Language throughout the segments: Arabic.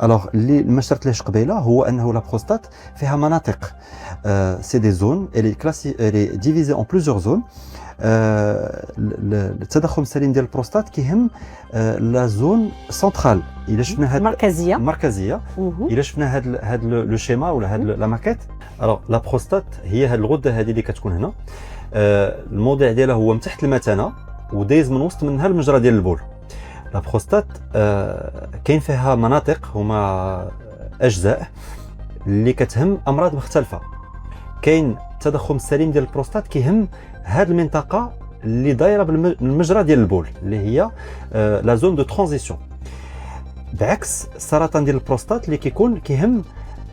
الوغ اللي ما شرت قبيله هو انه لا بروستات فيها مناطق، سي دي زون الي ديفيزي اون بليزيور زون. التضخم السليم ديال البروستات كيهم لا زون سنترال. الا شفنا هاد المركزيه الا شفنا هاد لو شيما ولا هاد لا ماكيت. الوغ لا بروستات هي هاد الغده هذه اللي كتكون هنا، الموضع ديالها هو من تحت المثانه ودايز من وسط منها المجرى ديال البول. لا بروستات كاين فيها مناطق هما اجزاء اللي كتهم امراض مختلفه. كاين التضخم السليم ديال البروستات كيهم هاد المنطقه اللي دايره بالمجرى ديال البول اللي هي لا زون دو ترانزيسيون، بعكس السرطان ديال البروستات اللي كيهم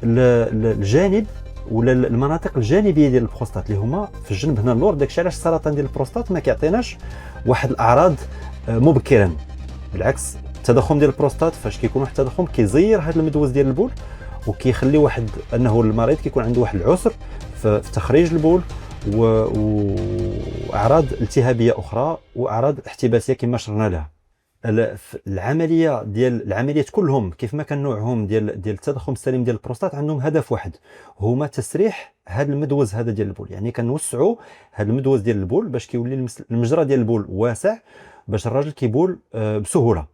الجانب ولا المناطق الجانبيه ديال البروستات اللي هما في الجنب هنا اللور. داكشي علاش السرطان ديال البروستات ما كيعطيناش واحد الاعراض مبكرا، بالعكس التضخم ديال البروستات فاش كيكون واحد التضخم كيزير هذا المدوز ديال البول وكيخلي واحد انه المريض كيكون عنده واحد العسر في تخريج البول واعراض التهابيه اخرى واعراض احتباسيه كما شرنا لها. العمليات كلهم كيف ما كان نوعهم ديال التضخم السليم ديال البروستات عندهم هدف واحد، هما تسريح هذا المدوز هذا ديال البول. يعني كنوسعوا هذا المدوز ديال البول باش كيولي المجرى ديال البول واسع باش الراجل كيبول بسهوله.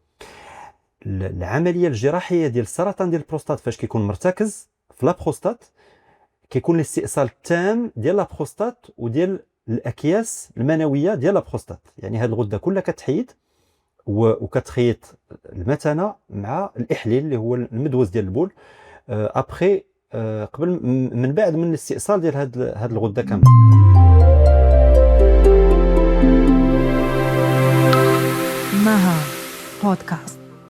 العمليه الجراحيه ديال السرطان ديال البروستات فاش كيكون مرتكز في لا بروستات كيكون الاستئصال التام ديال لا بروستات وديال الاكياس المنويه ديال لا بروستات. يعني هذه الغده كلها كتحيد وكتخيط المثانه مع الاحليل اللي هو المدوز ديال البول ابخي قبل من بعد من الاستئصال ديال هذه الغده كامله. مها بودكاست.